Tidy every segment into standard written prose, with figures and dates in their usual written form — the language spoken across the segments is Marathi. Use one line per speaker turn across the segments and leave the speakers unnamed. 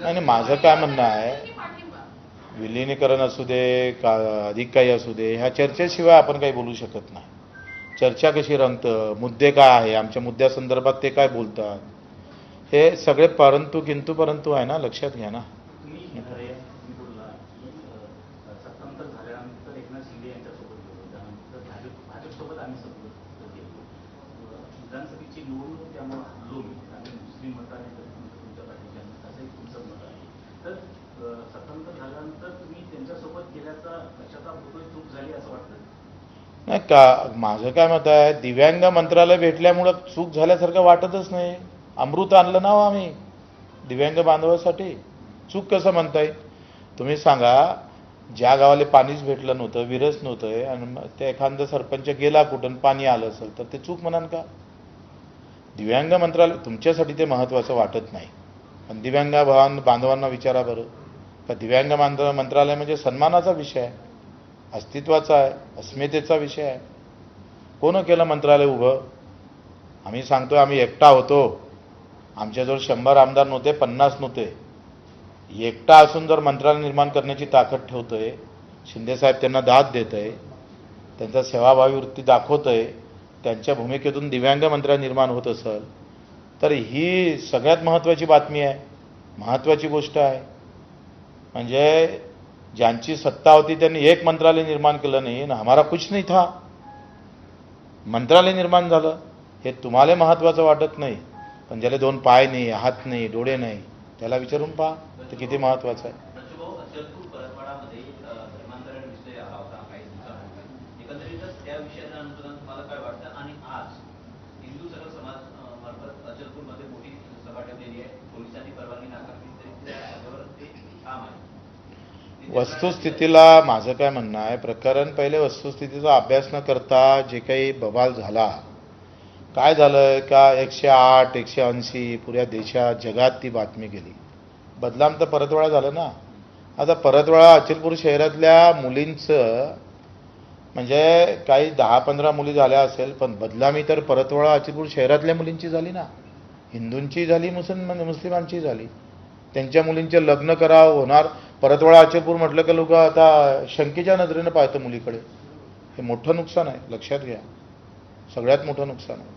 नाही, माझं काय म्हणणं आहे, विलिनीकरण असू दे का अधिक काही असू दे, ह्या चर्चेशिवाय आपण काही बोलू शकत नाही. चर्चा कशी रंगतं, मुद्दे काय आहे, आमच्या मुद्द्यासंदर्भात ते काय बोलतात, हे सगळे परंतु किंतु परंतु आहे ना, लक्षात घ्या ना.
सत्तांतर झाल्यानंतर एकनाथ शिंदे यांच्यासोबत गेलो, त्यानंतर भाजपसोबत आम्ही सोबत गेलो. विधानसभेची निवडणूक त्यामुळे हल्लो मी आणि मुस्लिम मताने तुमच्या पाठीशी असंही तुमचं मत आहे. तर सत्तांतर झाल्यानंतर तुम्ही त्यांच्यासोबत गेल्याचा पश्चाताप होतोय, चूक झाली असं वाटतं?
नाही का, माझं काय मत आहे, दिव्यांग मंत्रालय भेटल्यामुळं चूक झाल्यासारखं वाटतच नाही. अमृत आणलं ना आम्ही दिव्यांग बांधवासाठी, चूक कसं म्हणताय तुम्ही सांगा. ज्या गावाला पाणीच भेटलं नव्हतं, विरच नव्हतं, आणि ते एखादा सरपंच गेला कुठून पाणी आलं असेल तर ते चूक म्हणाल का? दिव्यांग मंत्रालय तुमच्यासाठी ते महत्त्वाचं वाटत नाही, पण दिव्यांग बांधवांना विचारा बरं, का दिव्यांग मंत्रालय म्हणजे सन्मानाचा विषय आहे, अस्तित्वाचा आहे, अस्मितेचा विषय आहे. कोण केलं मंत्रालय उभं? आम्ही सांगतोय, आम्ही एकटा होतो, आमच्याजवळ 100 आमदार नव्हते, 50 नव्हते. एकटा असून जर मंत्रालय निर्माण करण्याची ताकद ठेवतोय, शिंदेसाहेब त्यांना दाद देत आहे, त्यांचा सेवाभावी वृत्ती दाखवत आहे, त्यांच्या भूमिकेतून दिव्यांग मंत्रालय निर्माण होत असेल तर ही सगळ्यात महत्त्वाची बातमी आहे, महत्त्वाची गोष्ट आहे. म्हणजे ज्यांची सत्ता होती त्यांनी एक मंत्रालय निर्माण केलं नाही ना, हमारा कुछ नहीं था, मंत्रालय निर्माण झालं, हे तुम्हाला महत्त्वाचं वाटत नाही. पण ज्याला 2 पाय नाही, हात नाही, डोळे नाही, त्याला विचारून पहा ते किती महत्त्वाचं आहे. वस्तुस्थितीला माझं काय म्हणणं आहे, प्रकरण पहिले वस्तुस्थितीचा अभ्यास न करता जे काही बवाल झाला, काय झालं का 108 180 पुऱ्या देशात जगात ती बातमी गेली. बदलाम तर परतवाडा झालं ना. आता परतवाडा अचलपूर शहरातल्या मुलींचं म्हणजे काही 10-15 मुली झाल्या असेल, पण बदलामी तर परतवाडा अचलपूर शहरातल्या मुलींची झाली ना, हिंदूंची झाली, मुस्लिमांची झाली. त्यांच्या मुलींचे लग्न करावं होणार. परतवाडा अचलपूर म्हटलं की लोक आता शंकेच्या नजरेनं पाहतं मुलीकडे. हे मोठं नुकसान आहे, लक्षात घ्या, सगळ्यात मोठं नुकसान आहे.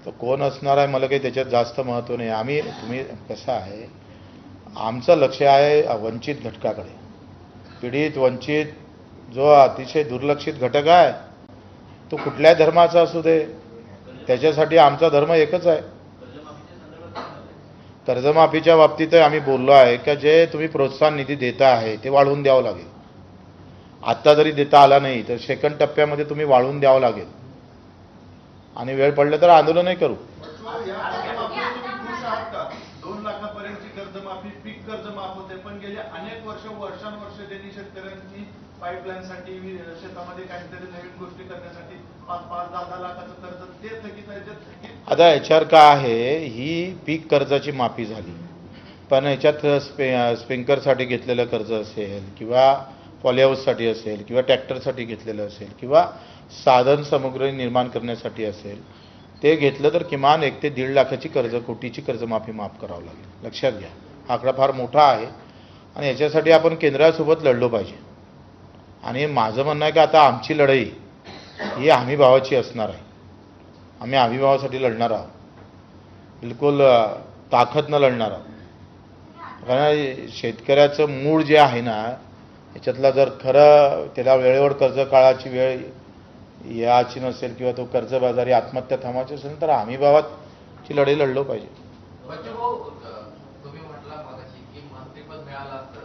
तर कोण असणार आहे मला काही त्याच्यात जास्त महत्त्व नाही. तुम्ही कसं आहे, आमचं लक्ष आहे वंचित घटकाकडे. पीडित वंचित जो अतिशय दुर्लक्षित घटक आहे, तो कुठल्याही धर्माचा असू दे, त्याच्यासाठी आमचा धर्म एकच आहे. कर्जमाफीच्या बाबतीत आम्ही बोललो आहे की जे तुम्ही प्रोत्साहन निधी देता आहे ते वाढवून द्यावं लागेल. आत्ता जरी देता आला नाही तर सेकंड टप्प्यामध्ये तुम्ही वाढवून द्यावं लागेल, आणि वेळ पडलं तर आंदोलनही करू.
2 लाखापर्यंतची कर्जमाफी, पीक कर्ज माफ होते, पण गेले अनेक वर्षानुवर्ष त्यांनी शेतकऱ्यांची पाईपलाईनसाठी शेतामध्ये काहीतरी नवीन गोष्टी करण्यासाठी 5-10 लाखाचं कर्ज ते थकीत.
आता याच्यावर काय आहे, ही पीक कर्जाची माफी झाली, पण याच्यात स्प्रिंकलरसाठी घेतलेलं कर्ज असेल किंवा पॉलीहाऊससाठी असेल किंवा ट्रॅक्टरसाठी घेतलेलं असेल किंवा साधन सामुग्री निर्माण करण्यासाठी असेल, ते घेतलं तर किमान 1 ते 1.5 लाखाची कोटीची कर्जमाफी माफ करावं लागेल. लक्षात घ्या, हा आकडा फार मोठा आहे आणि याच्यासाठी आपण केंद्रासोबत लढलो पाहिजे. आणि माझं म्हणणं आहे की आता आमची लढाई ही हमी भावाची असणार आहे. आम्ही हमी भावासाठी लढणार आहोत, बिलकुल ताकदनं लढणार आहोत. कारण शेतकऱ्याचं मूळ जे आहे ना, याच्यातला जर खरं त्याला वेळेवर कर्ज काळाची वेळ याची नसेल किंवा तो कर्जबाजारी आत्महत्या थांबायची असेल तर हमी भावाची लढाई लढलो पाहिजे.
तुम्ही म्हटला मगाशी की मंत्रीपद मिळालं असतं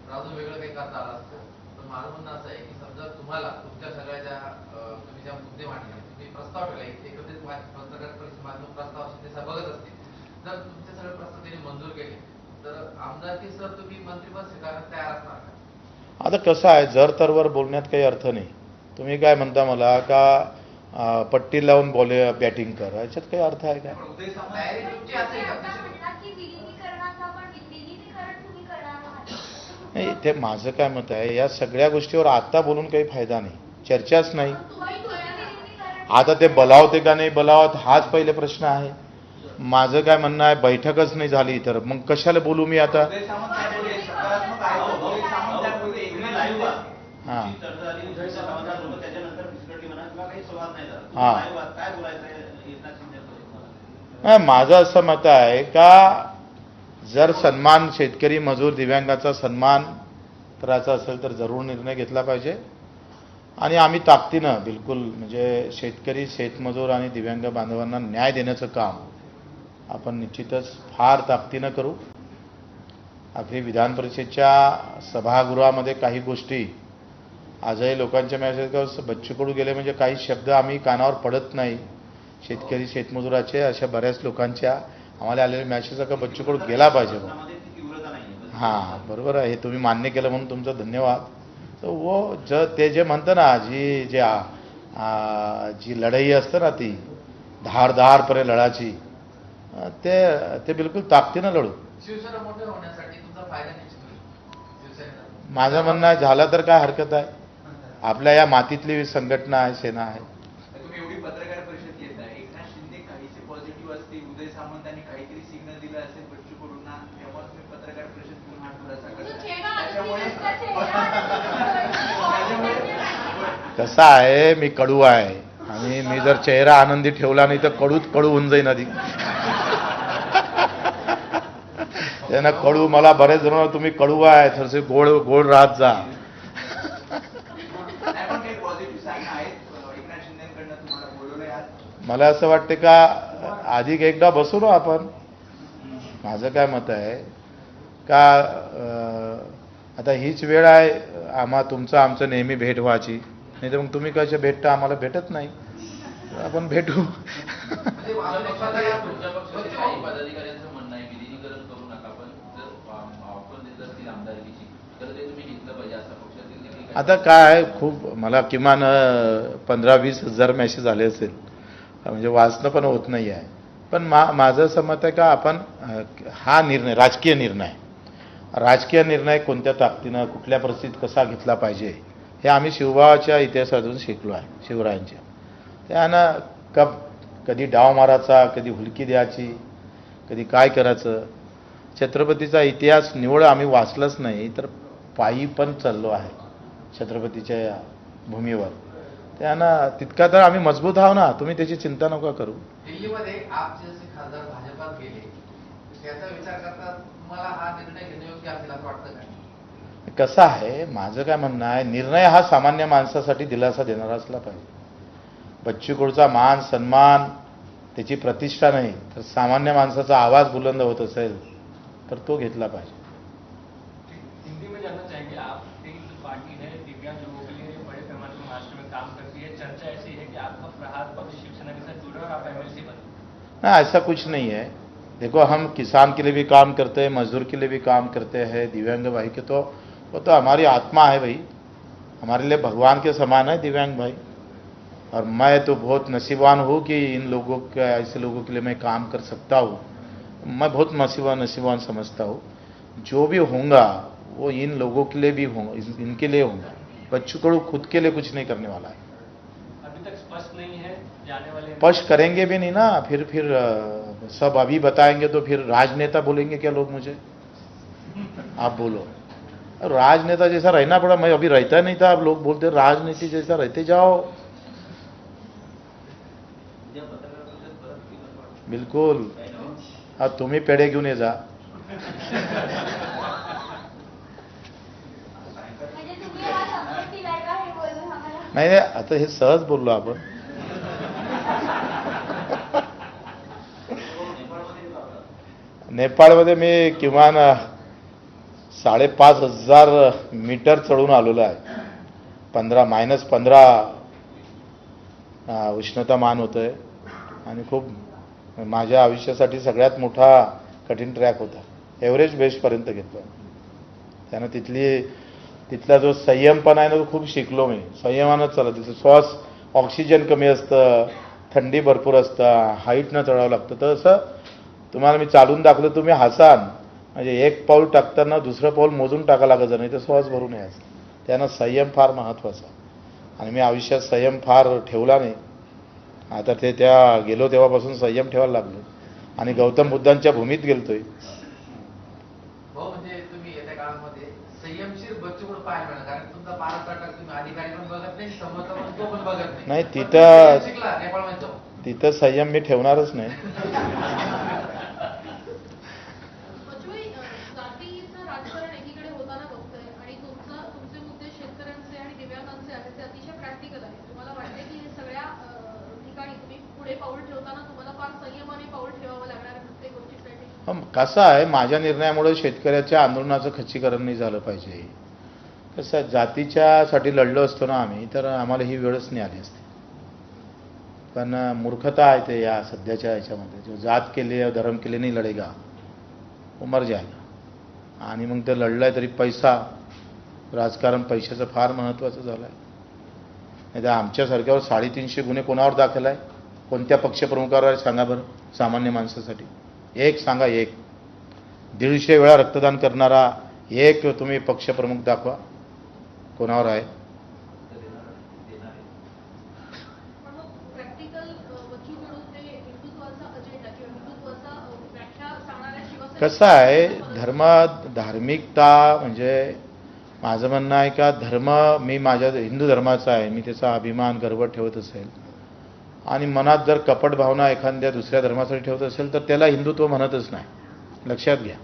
तर अजून वेगळं काही करता आलं असतं. पण माझं म्हणणं असं आहे की समजा तुम्हाला तुमच्या सगळ्याच्या तुम्ही ज्या मुद्दे मांडले, तुम्ही प्रस्ताव ठेवला, एकत्रित पत्रकार परिषदेत प्रस्ताव ते बघत असतील, जर तुमचे सगळे प्रस्ताव त्यांनी मंजूर केले तर आमदारकीसह तुम्ही मंत्रीपद स्वीकारण्यास तयार असणार का?
आता कसं आहे, जर तरवर बोलण्यात काही अर्थ नाही. तुम्ही काय म्हणता मला का पट्टी लावून बॅटिंग कर, याच्यात काही अर्थ आहे का? नाही, ते माझं काय मत आहे, या सगळ्या गोष्टीवर आता बोलून काही फायदा नाही, चर्चाच नाही. आता ते बलावते का नाही बलावत हाच पहिले प्रश्न आहे. माझं काय म्हणणं आहे, बैठकच नाही झाली तर मग कशाला बोलू मी आता?
उदय सामंत काय बोलले? सकारात्मक आहे. उदय सामंत काय बोलले? एकनाथ शिंदे
हा.
तुमची चर्चा झाली उदय सामंतांसोबत, त्याच्यानंतर फिसकटली म्हणा किंवा काही संवाद नाही झाला.
हा.
काय बोलायचं आहे एकनाथ शिंदेबद्दल तुम्हाला?
नाही, माझं असं मत आहे का जर सन्मान, शेतकरी मजूर दिव्यांगाचा सन्मान करायचा असेल तर जरूर निर्णय घेतला पाहिजे. आणि आम्ही ताकदीनं बिलकुल म्हणजे शेतकरी, शेतमजूर आणि दिव्यांग बांधवांना न्याय देण्याचं काम आपण निश्चितच फार ताकदीनं करू. आपली विधान परिषदेच्या सभागृहामध्ये काही गोष्टी आजही लोकांच्या मेसेज बच्चू कडू गेले म्हणजे काही शब्द आम्ही कानावर पडत नाही. शेतकरी, शेतमजुराचे अशा बऱ्याच लोकांच्या आम्हाला आलेले मेसेज का बच्चू कडू गेला पाहिजे.
त्यामध्ये ती तीव्रता नाहीये.
हां, बरोबर आहे. हे तुम्ही मान्य केलं म्हणून तुमचा धन्यवाद. तर वो ते जे म्हणतं ना, जी लढाई असते ना ती धारदारपणे लढाची, ते बिलकुल ताकदीनं लढू.
शिवसेना मोठे होण्यासाठी तुमचा फायदा निश्चित होईल. शिवसेनेला
माझं म्हणणं आहे झालं तर काय हरकत आहे. आपल्या या मातीतली संघटना आहे, सेना आहे.
तुम्ही एवढी पत्रकार परिषद घेताय, एकनाथ शिंदे काहीसे पॉझिटिव्ह असतील, उदय सामंतांनी काहीतरी सिग्नल दिलं असेल बच्चू कडूंना, तेव्हा तुम्ही पत्रकार परिषद घेऊन हा खुलासा करताय.
कसं आहे, मी कडू आहे आणि मी जर चेहरा आनंदी ठेवला नाही तर कडूच कडू होऊन जाईन आधी. त्यांना कडू, मला बरेच जण तुम्ही कडू आहे, थोडेसे गोड गोड राहत जा.
नाही, पण काही पॉझिटिव्ह साईन आहेत एकनाथ शिंदेकडनं तुम्हाला बोलवलंय आज?
मला असं वाटते का अधिक एकदा बसू ना आपण. माझं काय मत आहे का आता हीच वेळ आहे आमचं नेहमी भेट व्हायची. नाही तर मग तुम्ही कसे भेटता, आम्हाला भेटत नाही. आपण भेटू.
म्हणजे महाराष्ट्रात तुमच्या पक्षाचे काही पदाधिकाऱ्यांचं म्हणणं आहे विलीनीकरण करू नका, पण जर ऑफर देत असतील आमदारकीची तर ते तुम्ही घेतलं पाहिजे असं पक्षातील देखील काही-
आता काय खूप मला किमान 15-20 हजार मेसेज आले असेल, म्हणजे वाचणं पण होत नाही आहे. पण माझं असं मत आहे का आपण हा निर्णय राजकीय निर्णय कोणत्या ताकदीनं कुठल्या परिस्थितीत कसा घेतला पाहिजे हे आम्ही शिवबाच्या इतिहासातून शिकलो आहे. शिवरायांच्या त्यानं कधी डाव मारायचा, कधी हुलकी द्यायची, कधी काय करायचं. छत्रपतीचा इतिहास निवड आम्ही वाचलंच नाही तर पायी पण चाललो आहे छत्रपतीच्या भूमीवर. त्यानं तितका तर आम्ही मजबूत आहो ना. तुम्ही त्याची चिंता नका करू.
दिल्लीमध्ये आपचे जसे खासदार भाजपात गेले त्याचा विचार करता तुम्हाला हा निर्णय घेणे योग्य असेल असं वाटतं का?
कसं आहे, माझं काय म्हणणं आहे, निर्णय हा सामान्य माणसासाठी दिलासा देणारा असला पाहिजे. बच्चू कडूचा मान सन्मान, त्याची प्रतिष्ठा नाही तर सामान्य माणसाचा आवाज बुलंद होत असेल तर तो घेतला पाहिजे.
हिंदी में जानना चाहेंगे, आपकी जो पार्टी है दिव्यांग लोगों के लिए बड़े पैमाने पर महाराष्ट्र में काम करती है, चर्चा ऐसी है कि आपका प्रहार पक्ष शिवसेना के साथ जुड़ा और आप एमएलसी बने?
ना, ऐसा कुछ नहीं है. देखो, हम किसान के लिए भी काम करते हैं, मजदूर के लिए भी काम करते हैं, दिव्यांग भाई के तो वो तो हमारी आत्मा है भाई. हमारे लिए भगवान के समान है दिव्यांग भाई. और मैं तो बहुत नसीबवान हूँ कि इन लोगों के, ऐसे लोगों के लिए मैं काम कर सकता हूँ. मैं बहुत नसीबवान समझता हूँ. जो भी होगा वो इन लोगों के लिए भी होगा, इनके लिए होगा. बच्चू कडू खुद के लिए कुछ नहीं करने वाला है.
अभी तक स्पष्ट नहीं है जाने वाले
स्पष्ट करेंगे भी नहीं ना. फिर सब अभी बताएंगे तो फिर राजनेता बोलेंगे क्या लोग मुझे? आप बोलो. राजनेता जैसा रहना पड़ा. मैं अभी रहता नहीं था, अब लोग बोलते राजनीति जैसा रहते जाओ.
उद्या पत्रकार परिषद परत केली असं वाटतं.
बिलकुल.
काही नवीन?
हा, तुम्ही पेढे घेऊन ये जा.
म्हणजे तुम्ही हा संकेत दिलाय का हे बोलून आम्हाला?
नाही, आता हे सहज बोललो आपण.
नेपाळमध्ये का होता?
नेपाळमध्ये मी किमान 5,500 मीटर चढून आलेलो आहे. -15 उष्णतामान होतं आहे आणि खूप माझ्या आयुष्यासाठी सगळ्यात मोठा कठीण ट्रॅक होता. एव्हरेस्ट बेसपर्यंत घेतला. त्यानं तिथला जो संयमपणा आहे ना तो खूप शिकलो मी. संयमानंच चालत. तिथं श्वास, ऑक्सिजन कमी असतं, थंडी भरपूर असतं, हाईटनं चढावं लागतं. तर असं तुम्हाला मी चालून दाखवलं, तुम्ही हसाल. म्हणजे एक पाऊल टाकताना दुसरं पाऊल मोजून टाका लागायचं नाही तर श्वास भरून यायचं. त्यानं संयम फार महत्त्वाचा. आणि मी आयुष्यात संयम फार ठेवला नाही. आता त्या गेलो तेव्हापासून संयम ठेवायला लागलो. आणि गौतम बुद्धांच्या भूमीत गेलतोय.
हो, म्हणजे तुम्ही येत्या काळामध्ये संयमशीर बच्चूकडे पाहायला मिळालं, कारण तुमचा महाराष्ट्रात तुम्ही अधिकारी पण बघत नाही, समोरचा पण तो पण बघत नाही.
नाही,
पण
तिथं-
तुम्ही शिकला नेपाळमध्ये जाऊन.
तिथं संयम मी ठेवणारच नाही.
बच्चूभाई, जातीचं राजकारण एकीकडे होताना बघतोय आणि तुमचे मुद्दे शेतकऱ्यांचे आणि दिव्यांगांचे आहेत, ते अतिशय प्रॅक्टिकल आहेत. तुम्हाला वाटते की हे सगळ्या ठिकाणी तुम्ही पुढे पाऊल ठेवताना तुम्हाला फार संयमाने पाऊल ठेवावं लागणार आहे प्रत्येक गोष्टीसाठी?
कसं आहे, माझ्या निर्णयामुळे शेतकऱ्याच्या आंदोलनाचं खच्चीकरण नाही झालं पाहिजे. कसं आहे, जातीच्यासाठी लढलो असतो ना आम्ही, तर आम्हाला ही वेळच नाही आली असती. पण मूर्खता आहे ते या सध्याच्या याच्यामध्ये, जो जात के लिए धर्म के लिए नहीं लढेगा वो मर जाएगा. आणि मग ते लढलंय तरी पैसा, राजकारण पैशाचं फार महत्त्वाचं झालं आहे. नाही तर आमच्यासारख्यावर 350 गुन्हे कोणावर दाखल आहे? कोणत्या पक्षप्रमुखावर आहे सांगा बरं, सामान्य माणसासाठी एक सांगा. 150 वेळा रक्तदान करणारा एक तुम्ही पक्षप्रमुख दाखवा, कोणावर आहे?
पण मग प्रॅक्टिकल बच्चू कडू ते हिंदुत्वाचा अजेंडा किंवा हिंदुत्वाचा व्याख्या सांगणाऱ्या शिवसेना
कसं आहे, धार्मिकता म्हणजे माझं म्हणणं आहे का धर्म, मी माझ्या हिंदू धर्माचा आहे, मी त्याचा अभिमान गर्व ठेवत असेल आणि मनात जर कपट भावना एखाद्या दुसऱ्या धर्मासाठी ठेवत असेल तर त्याला हिंदुत्व म्हणतच नाही, लक्षात घ्या.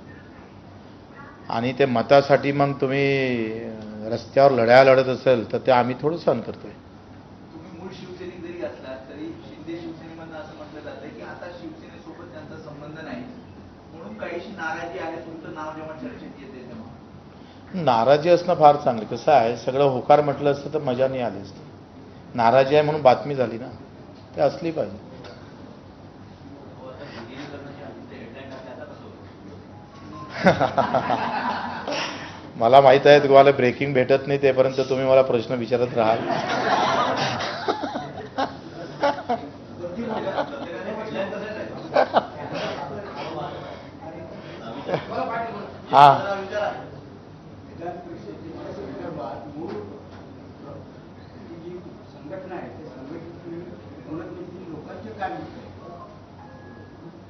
आणि ते मतासाठी मग तुम्ही रस्त्यावर लढाया लढत असेल तर ते आम्ही थोडं सहन करतोय.
तुम्ही मूळ शिवसैनिक जरी असलात तरी शिंदे शिवसेनेमधनं असं म्हटलं जातं की आता शिवसेनेसोबत त्यांचा संबंध नाही, म्हणून काहीशी नाराजी आहे. तुमचं नाव जेव्हा चर्चेत येते तेव्हा
नाराजी असणं फार चांगलं. कसं आहे, सगळं होकार म्हटलं असतं तर मजा नाही आली असती. नाराजी आहे म्हणून बातमी झाली ना, ते असली पाहिजे.
हो, आता विलीनीकरणाची आधी हेडलाईन टाकली, आता कसं होतं?
मला माहित आहे तुम्हाला ब्रेकिंग भेटत नाही, तेपर्यंत तुम्ही मला प्रश्न विचारत राहाल. हा,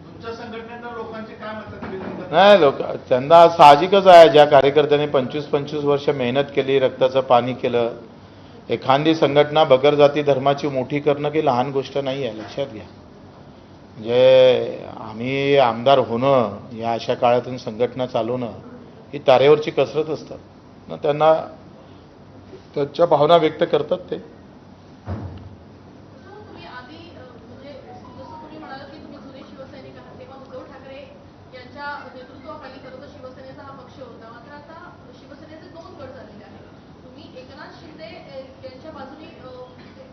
तुमच्या संघटनेनं लोकांचे काय मतं विलीन करतात?
नाही लोक त्यांना साहजिकच आहे, ज्या कार्यकर्त्यांनी 25-25 वर्ष मेहनत केली, रक्ताचं पाणी केलं. एखादी संघटना बगर जाती धर्माची मोठी करणं काही लहान गोष्ट नाही आहे, लक्षात घ्या. म्हणजे आम्ही आमदार होणं, या अशा काळातून संघटना चालवणं ही तारेवरची कसरत असतात ना. त्यांना त्यांच्या भावना व्यक्त करतात ते.
तुम्ही आधी म्हणजे जसं तुम्ही म्हणालात की तुम्ही जुने शिवसैनिक आहात, तेव्हा उद्धव ठाकरे यांच्या नेतृत्वाखाली खरं तर शिवसेनेचा हा पक्ष होता. मात्र आता शिवसेनेचे 2 गट झालेले आहेत. तुम्ही एकनाथ शिंदे यांच्या बाजूने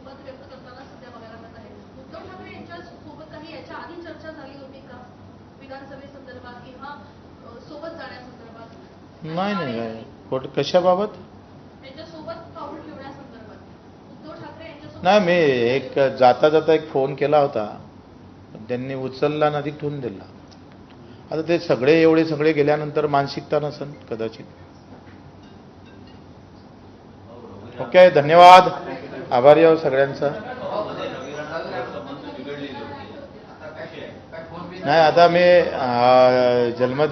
मत व्यक्त करताना सध्या बघायला मिळत आहे. उद्धव ठाकरे यांच्या सोबत काही याच्या आधी चर्चा झाली होती का विधानसभेसंदर्भात किंवा सोबत जाण्यासंदर्भात?
नाही नाही कशाबाबत
त्यांच्यासोबत पाऊल ठेवण्यासंदर्भात उद्धव ठाकरे यांच्यासोबत
नाही. मी एक जाता जाता एक फोन केला होता, पण त्यांनी उचलला नदी ठेवून दिला. आता ते एवढे सगळे गेल्यानंतर मानसिकता नसेल कदाचित. ओके, धन्यवाद, आभारी आहोत सगळ्यांचा. नाही, आता मी जन्मदिवस